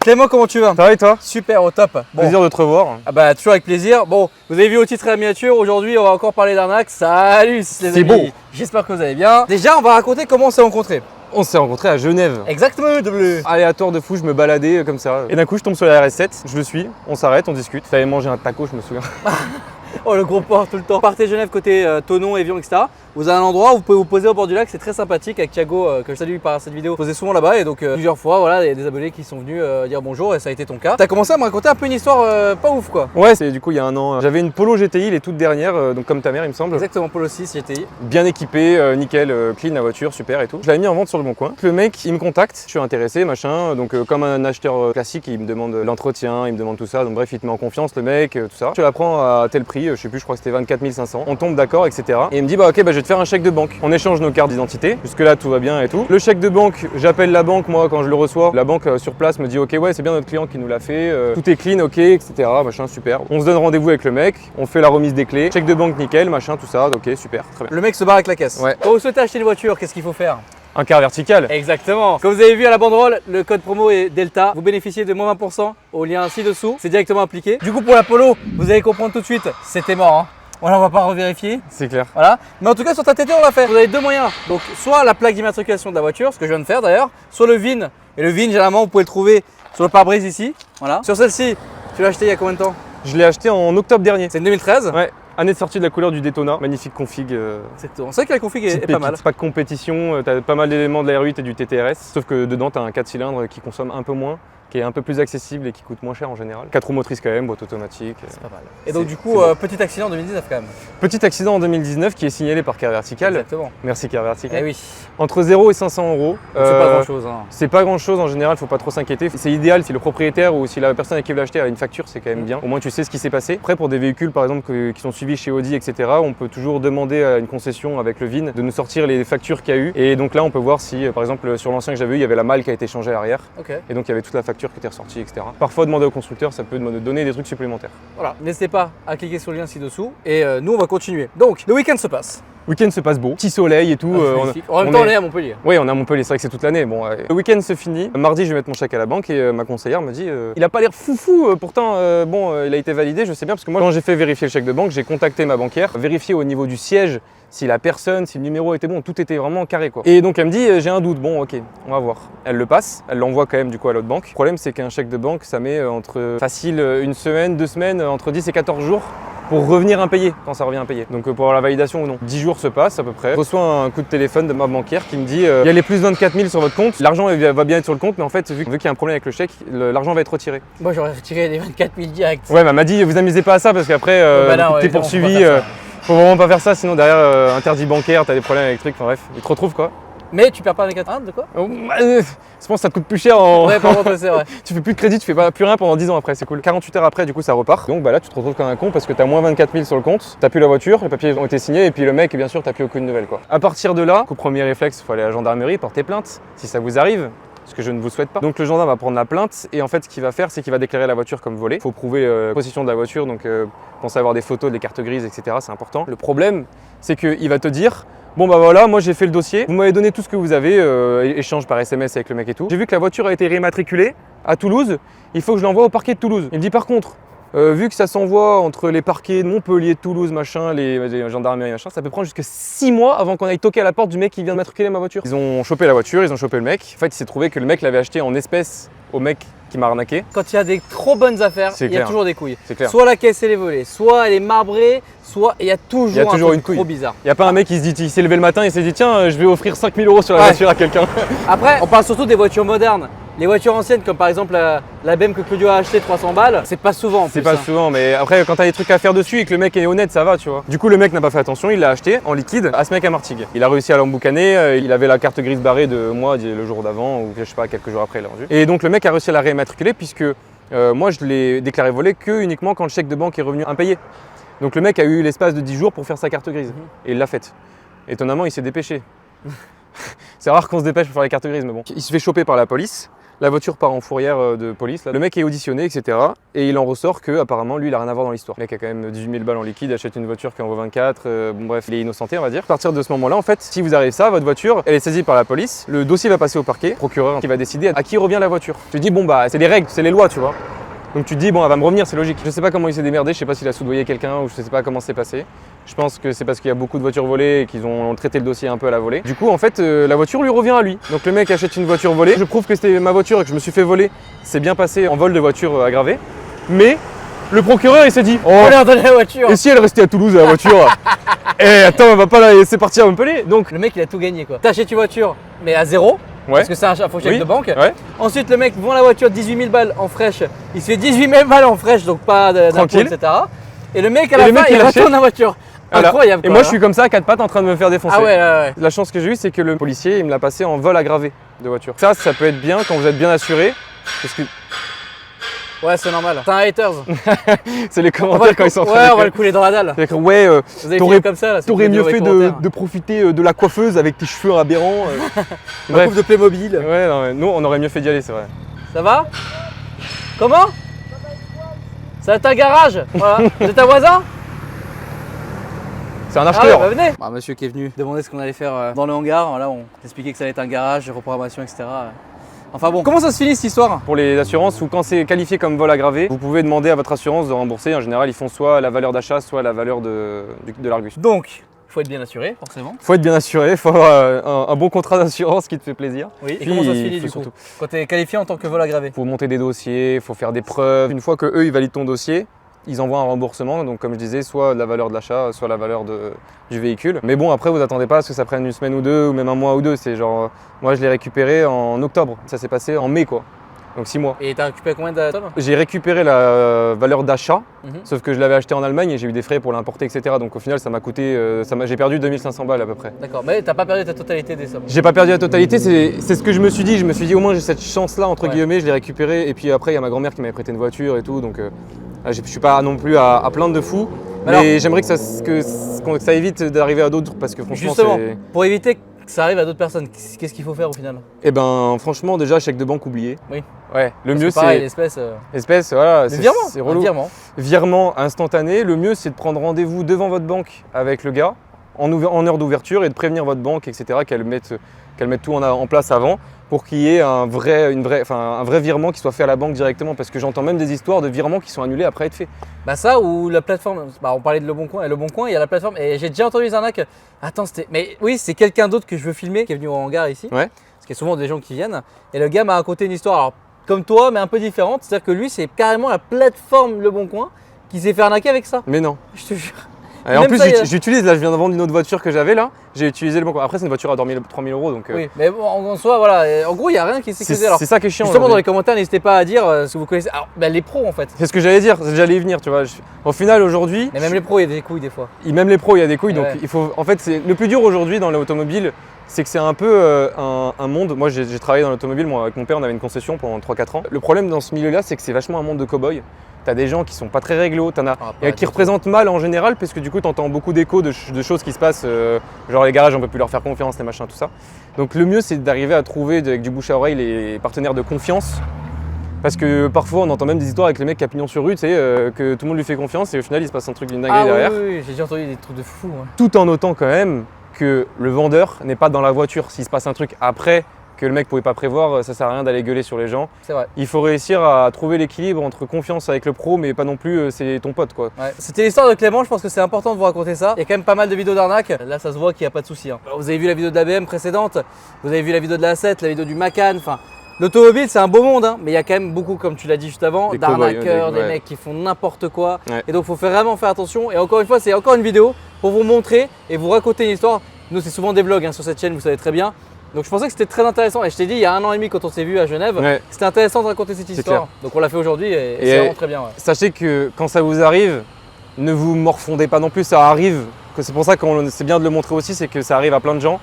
Clément, comment tu vas? Ça va et toi? Super, au top. Bon. Plaisir de te revoir. Ah bah toujours avec plaisir. Bon, vous avez vu au titre et à la miniature, aujourd'hui on va encore parler d'arnaque. Salut les C'est amis. beau. J'espère que vous allez bien. Déjà, on va raconter comment on s'est rencontrés. On s'est rencontrés à Genève. Exactement, W. Aléatoire de fou, je me baladais comme ça. Et d'un coup, je tombe sur la RS7, je le suis, on s'arrête, on discute. T'avais mangé un taco, je me souviens. Oh, le gros port tout le temps. Partez Genève côté Thonon, Évian, etc. Vous avez un endroit où vous pouvez vous poser au bord du lac, c'est très sympathique avec Thiago, que je salue par cette vidéo. Posez souvent là-bas et donc plusieurs fois, voilà, il y a des abonnés qui sont venus dire bonjour et ça a été ton cas. T'as commencé à me raconter un peu une histoire pas ouf quoi. Ouais, c'est du coup il y a un an. J'avais une Polo GTI, les toutes dernières, donc comme ta mère, il me semble. Exactement, Polo 6 GTI. Bien équipé, nickel, clean la voiture, super et tout. Je l'avais mis en vente sur le bon coin. Le mec, il me contacte, je suis intéressé, machin. Donc comme un acheteur classique, il me demande l'entretien, il me demande tout ça. Donc bref, il te met en confiance, le mec, tout ça. Je la prends à tel prix, je sais plus, je crois que c'était 24 500. On tombe d'accord, etc. Et il me dit bah ok, bah je vais te faire un chèque de banque. On échange nos cartes d'identité. Jusque là tout va bien et tout. Le chèque de banque, j'appelle la banque moi quand je le reçois. La banque sur place me dit ok ouais c'est bien notre client qui nous l'a fait. Tout est clean, ok, etc. Machin super. On se donne rendez-vous avec le mec. On fait la remise des clés. Chèque de banque nickel, machin tout ça. Ok super, très bien. Le mec se barre avec la caisse. Ouais. Quand vous souhaitez acheter une voiture, qu'est-ce qu'il faut faire? Un quart vertical. Exactement. Comme vous avez vu à la banderole, le code promo est Delta. Vous bénéficiez de moins 20% au lien ci-dessous. C'est directement appliqué. Du coup, pour la Polo, vous allez comprendre tout de suite, c'était mort. Hein. Voilà, on va pas revérifier. C'est clair. Voilà. Mais en tout cas, sur ta TT, on l'a fait. Vous avez deux moyens. Donc, soit la plaque d'immatriculation de la voiture, ce que je viens de faire d'ailleurs, soit le VIN. Et le VIN, généralement, vous pouvez le trouver sur le pare-brise ici. Voilà. Sur celle-ci, tu l'as acheté il y a combien de temps? Je l'ai acheté en octobre dernier. C'est une 2013. Ouais. Année de sortie de la couleur du Daytona. Magnifique config. Exactement. C'est vrai que la config est pas mal. Pas de compétition, t'as pas mal d'éléments de la R8 et du TTRS. Sauf que dedans, t'as un 4 cylindres qui consomme un peu moins, qui est un peu plus accessible et qui coûte moins cher en général. 4 roues motrices quand même, boîte automatique. C'est pas mal. Et donc du coup, petit accident en 2019 quand même. Petit accident en 2019 qui est signalé par Car Vertical. Exactement. Merci Car Vertical. Eh oui. Entre 0 et 500 euros. C'est pas grand chose. Hein. C'est pas grand chose en général, faut pas trop s'inquiéter. C'est idéal si le propriétaire ou si la personne à qui veut l'acheter a une facture, c'est quand même bien. Au moins tu sais ce qui s'est passé. Après pour des véhicules par exemple qui sont suivis chez Audi, etc., on peut toujours demander à une concession avec le VIN de nous sortir les factures qu'il y a eu. Et donc là on peut voir si par exemple sur l'ancien que j'avais eu, il y avait la malle qui a été changée à l'arrière. Ok. Et donc il y avait toute la facture qui était ressortie, etc. Parfois demander au constructeur, ça peut donner des trucs supplémentaires. Voilà, n'hésitez pas à cliquer sur le lien ci-dessous et nous on va continuer. Donc le week-end se passe. Le week-end se passe beau, petit soleil et tout. En même temps on est à Montpellier. Oui, on est à Montpellier, c'est vrai que c'est toute l'année. Bon, le week-end se finit. Mardi, je vais mettre mon chèque à la banque et ma conseillère me dit il a pas l'air foufou, pourtant il a été validé, je sais bien, parce que moi quand j'ai fait vérifier le chèque de banque, j'ai contacté ma banquière, vérifié au niveau du siège si la personne, si le numéro était bon, tout était vraiment carré quoi. Et donc elle me dit j'ai un doute, bon ok, on va voir. Elle le passe, elle l'envoie quand même du coup à l'autre banque. Le problème c'est qu'un chèque de banque ça met entre facile une semaine, 2 semaines, entre 10 et 14 jours pour revenir impayé, quand ça revient impayé. Donc pour avoir la validation ou non. 10 jours se passent à peu près. Je reçois un coup de téléphone de ma banquière qui me dit il y a les plus 24 000 sur votre compte, l'argent va bien être sur le compte, mais en fait vu qu'il y a un problème avec le chèque, l'argent va être retiré. Moi j'aurais retiré les 24 000 direct. Ouais, elle m'a dit vous amusez pas à ça parce qu'après t'es poursuivi. Faut vraiment pas faire ça, sinon derrière interdit bancaire, t'as des problèmes avec trucs, enfin bref, ils te retrouvent quoi. Mais tu perds pas 24 de quoi? Je pense que ça te coûte plus cher en. Ouais, par contre, c'est vrai. Tu fais plus de crédit, tu fais pas plus rien pendant 10 ans après, c'est cool. 48 heures après, du coup, ça repart. Donc bah là, tu te retrouves comme un con parce que t'as moins 24 000 sur le compte, t'as plus la voiture, les papiers ont été signés et puis le mec, bien sûr, t'as plus aucune nouvelle quoi. À partir de là, au premier réflexe, il faut aller à la gendarmerie, porter plainte si ça vous arrive. Ce que je ne vous souhaite pas. Donc le gendarme va prendre la plainte et en fait ce qu'il va faire c'est qu'il va déclarer la voiture comme volée. Il faut prouver la possession de la voiture, donc pensez à avoir des photos, des cartes grises, etc. C'est important. Le problème c'est qu'il va te dire bon bah voilà, moi j'ai fait le dossier, vous m'avez donné tout ce que vous avez, échange par SMS avec le mec et tout. J'ai vu que la voiture a été réimmatriculée à Toulouse, il faut que je l'envoie au parquet de Toulouse. Il me dit par contre, vu que ça s'envoie entre les parquets de Montpellier, de Toulouse, machin, les gendarmeries, machin, ça peut prendre jusqu'à 6 mois avant qu'on aille toquer à la porte du mec qui vient de matriculer ma voiture. Ils ont chopé la voiture, ils ont chopé le mec. En fait, il s'est trouvé que le mec l'avait acheté en espèces au mec qui m'a arnaqué. Quand il y a des trop bonnes affaires, il y a toujours des couilles. C'est clair. Soit la caisse elle est volée, soit elle est marbrée, soit il y a toujours un truc trop bizarre. Il n'y a pas un mec qui se dit, il s'est levé le matin et s'est dit tiens, je vais offrir 5 000 € sur la voiture à quelqu'un. Après, on parle surtout des voitures modernes. Les voitures anciennes, comme par exemple la BM que Claudio a acheté 300 balles, c'est pas souvent. C'est pas souvent, mais après, quand t'as des trucs à faire dessus et que le mec est honnête, ça va, tu vois. Du coup, le mec n'a pas fait attention, il l'a acheté en liquide à ce mec à Martigues. Il a réussi à l'emboucaner, il avait la carte grise barrée de moi le jour d'avant, ou je sais pas, quelques jours après, il l'a rendu. Et donc, le mec a réussi à la réimmatriculer puisque moi, je l'ai déclaré volé que uniquement quand le chèque de banque est revenu impayé. Donc, le mec a eu l'espace de 10 jours pour faire sa carte grise. Et il l'a faite. Étonnamment, il s'est dépêché. C'est rare qu'on se dépêche pour faire les cartes grises, mais bon. Il se fait choper par la police. La voiture part en fourrière de police. Là. Le mec est auditionné, etc. Et il en ressort que apparemment lui, il a rien à voir dans l'histoire. Le mec a quand même 18 000 balles en liquide, achète une voiture qui en vaut 24. Bon bref, il est innocenté, on va dire. À partir de ce moment-là, en fait, si vous arrivez ça, votre voiture, elle est saisie par la police. Le dossier va passer au parquet, procureur qui va décider à qui revient la voiture. Tu te dis bon bah c'est les règles, c'est les lois, tu vois. Donc tu te dis bon, elle va me revenir, c'est logique. Je sais pas comment il s'est démerdé, je sais pas s'il a soudoyé quelqu'un ou je sais pas comment c'est passé. Je pense que c'est parce qu'il y a beaucoup de voitures volées et qu'ils ont traité le dossier un peu à la volée. Du coup, en fait, la voiture lui revient à lui. Donc le mec achète une voiture volée. Je prouve que c'était ma voiture et que je me suis fait voler. C'est bien passé en vol de voiture aggravée. Mais le procureur, il s'est dit on leur donne la voiture. Et si elle restait à Toulouse, la voiture? Eh, attends, on va pas la laisser partir à Montpellier. Donc le mec, il a tout gagné quoi. T'achètes une voiture, mais à zéro. ouais. Parce que c'est un faux chèque de banque. Ouais. Ensuite, le mec vend la voiture 18 000 balles en fraîche. Il se fait 18 000 balles en fraîche, donc pas d'impôt, Tranquille. etc. Et le mec, à la fin, il retourne la voiture. Voilà. Incroyable. Et quoi, moi, hein. je suis comme ça à quatre pattes en train de me faire défoncer. Ah ouais. La chance que j'ai eue, c'est que le policier, il me l'a passé en vol aggravé de voiture. Ça peut être bien quand vous êtes bien assuré. Parce que Ouais, c'est normal. T'es un haters. c'est les commentaires quand ils sont en train Ouais, de on va le couler dans la dalle. C'est-à-dire que, ouais, Vous avez t'aurais fini comme ça là. t'aurais mieux fait de profiter de la coiffeuse avec tes cheveux aberrants. La Bref. coupe de Playmobil. Ouais, non, mais nous, on aurait mieux fait d'y aller, c'est vrai. Ça va? Comment? Ça va être un garage. Voilà. Vous êtes un voisin? C'est un Ah ouais, acheteur. bah venez. Bah, monsieur qui est venu demander ce qu'on allait faire dans le hangar. Voilà, on expliquait que ça allait être un garage, reprogrammation, etc. Enfin bon, comment ça se finit cette histoire? Pour les assurances, ou quand c'est qualifié comme vol aggravé, vous pouvez demander à votre assurance de rembourser. En général, ils font soit la valeur d'achat, soit la valeur de l'Argus. Donc, il faut être bien assuré, forcément. Faut être bien assuré, faut avoir un bon contrat d'assurance qui te fait plaisir. Oui, et Puis, comment ça se il finit faut du coup? surtout- Quand tu es qualifié en tant que vol aggravé? Faut monter des dossiers, faut faire des preuves. Une fois que eux ils valident ton dossier, ils envoient un remboursement. Donc comme je disais, soit la valeur de l'achat, soit la valeur du véhicule. Mais bon, après vous attendez pas à ce que ça prenne une semaine ou deux, ou même un mois ou deux. C'est genre, moi je l'ai récupéré en octobre. Ça s'est passé en mai quoi. Donc 6 mois. Et t'as récupéré combien de tonnes? J'ai récupéré la valeur d'achat, Mhm. sauf que je l'avais acheté en Allemagne et j'ai eu des frais pour l'importer, etc. Donc au final ça m'a coûté, j'ai perdu 2500 balles à peu près. D'accord, mais t'as pas perdu ta totalité des sommes. J'ai pas perdu la totalité, c'est ce que je me suis dit. Je me suis dit au moins j'ai cette chance-là, entre Ouais. guillemets, je l'ai récupéré. Et puis après, il y a ma grand-mère qui m'avait prêté une voiture et tout. Donc je suis pas non plus à plaindre de fou. Mais Alors- j'aimerais que ça évite d'arriver à d'autres parce que franchement, Justement, c'est. pour éviter que ça arrive à d'autres personnes, qu'est-ce qu'il faut faire au final? Eh ben, franchement, déjà, chèque de banque oublié. Oui. Ouais, le Parce mieux que pareil, c'est. l'espèce. Espèce, voilà. Le virement. C'est relou. Un virement. Virement instantané. Le mieux, c'est de prendre rendez-vous devant votre banque avec le gars en heure d'ouverture et de prévenir votre banque, etc., qu'elle mette tout en place avant pour qu'il y ait un vrai virement qui soit fait à la banque directement. Parce que j'entends même des histoires de virements qui sont annulés après être faits. Bah ça ou la plateforme, bah on parlait de Le Bon Coin, et Le Bon Coin il y a la plateforme et j'ai déjà entendu des arnaques. Attends, mais oui, c'est quelqu'un d'autre que je veux filmer qui est venu au hangar ici. Ouais. Parce qu'il y a souvent des gens qui viennent et le gars m'a raconté une histoire, alors comme toi mais un peu différente, c'est-à-dire que lui c'est carrément la plateforme Le Bon Coin qui s'est fait arnaquer avec ça. Mais non. Je te jure. Et en Même plus, ça, j'utilise, là je viens de vendre une autre voiture que j'avais là, j'ai utilisé le bon. Après, c'est une voiture à 3000 euros donc. Oui, mais bon, en soi voilà, en gros il n'y a rien qui s'est causé. Alors c'est ça qui est chiant. justement dans aujourd'hui. les commentaires n'hésitez pas à dire si vous connaissez. Alors bah, les pros en fait. C'est ce que j'allais dire, j'allais y venir, tu vois. Au final, aujourd'hui, Mais même les pros il y a des couilles des fois. même les pros, il y a des couilles. Et Donc, ouais. il faut. En fait, c'est le plus dur aujourd'hui dans l'automobile, c'est que c'est un peu un monde. Moi, j'ai travaillé dans l'automobile, moi, avec mon père, on avait une concession pendant 3-4 ans. Le problème dans ce milieu-là, c'est que c'est vachement un monde de cow-boys. T'as des gens qui sont pas très réglo, t'en as qui représentent mal en général, parce que du coup, t'entends beaucoup d'échos de choses qui se passent, genre les garages, on peut plus leur faire confiance, les machins, tout ça. Donc, le mieux, c'est d'arriver à trouver avec du bouche à oreille les partenaires de confiance. Parce que parfois on entend même des histoires avec les mecs qui a pignon sur rue, tu sais, que tout le monde lui fait confiance et au final il se passe un truc d'une dinguerie Ah oui, derrière. oui, j'ai déjà entendu des trucs de fou. Ouais. Tout en notant quand même que le vendeur n'est pas dans la voiture. S'il se passe un truc après que le mec pouvait pas prévoir, ça sert à rien d'aller gueuler sur les gens. C'est vrai. Il faut réussir à trouver l'équilibre entre confiance avec le pro, mais pas non plus c'est ton pote quoi. Ouais. C'était l'histoire de Clément, je pense que c'est important de vous raconter ça. Il y a quand même pas mal de vidéos d'arnaque. Là, ça se voit qu'il n'y a pas de souci. Hein. Vous avez vu la vidéo de la BM précédente, vous avez vu la vidéo de la A7, la vidéo du Macan. Enfin, l'automobile, c'est un beau monde, hein, mais il y a quand même beaucoup, comme tu l'as dit juste avant, Des cow-boys, d'arnaqueurs, des ouais. mecs qui font n'importe quoi. Ouais. Et donc, il faut vraiment faire attention. Et encore une fois, c'est encore une vidéo pour vous montrer et vous raconter une histoire. Nous, c'est souvent des vlogs hein, sur cette chaîne, vous savez très bien. Donc, je pensais que c'était très intéressant. Et je t'ai dit, il y a 1 an et demi, quand on s'est vu à Genève, Ouais. c'était intéressant de raconter cette histoire. clair. Donc, on l'a fait aujourd'hui et Et c'est vraiment très bien. Ouais. Sachez que quand ça vous arrive, ne vous morfondez pas non plus, ça arrive. C'est pour ça que c'est bien de le montrer aussi, c'est que ça arrive à plein de gens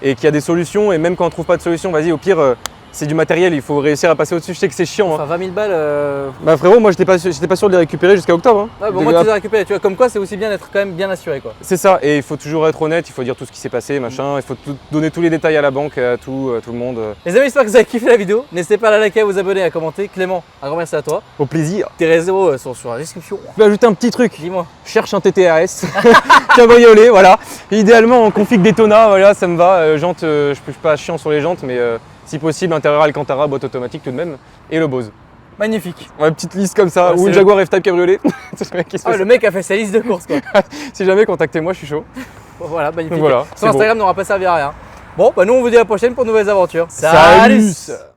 et qu'il y a des solutions. Et même quand on ne trouve pas de solution, vas-y, au pire, c'est du matériel, il faut réussir à passer au-dessus. Je sais que c'est chiant. Hein. Enfin 20 000 balles. Bah frérot, moi j'étais pas sûr de les récupérer jusqu'à octobre. Hein. Ouais, bon, moi tu les as récupérés, tu vois, comme quoi c'est aussi bien d'être quand même bien assuré quoi. C'est ça, et il faut toujours être honnête, il faut dire tout ce qui s'est passé, machin, il faut donner tous les détails à la banque, à tout le monde. Les amis, j'espère que vous avez kiffé la vidéo. N'hésitez pas à la liker, à vous abonner, à commenter. Clément, un grand merci à toi. Au plaisir. Tes réseaux sont sur la description. Je vais ajouter un petit truc. Dis-moi. Cherche un TTRS, cabriolet, voilà. Idéalement en config Daytona, voilà, ça me va. Jantes, je suis pas chiant sur les jantes, mais si possible, intérieur Alcantara, boîte automatique tout de même, et le Bose. Magnifique. Ouais, une petite liste comme ça, Ouais, ou une Jaguar F-Type cabriolet. C'est le mec qui se fait Le mec a fait sa liste de courses quoi. ça. Si jamais, contactez-moi, je suis chaud. Voilà, magnifique. Voilà, Son Instagram n'aura pas servi à rien. Bon, bah nous on vous dit à la prochaine pour de nouvelles aventures. Salut.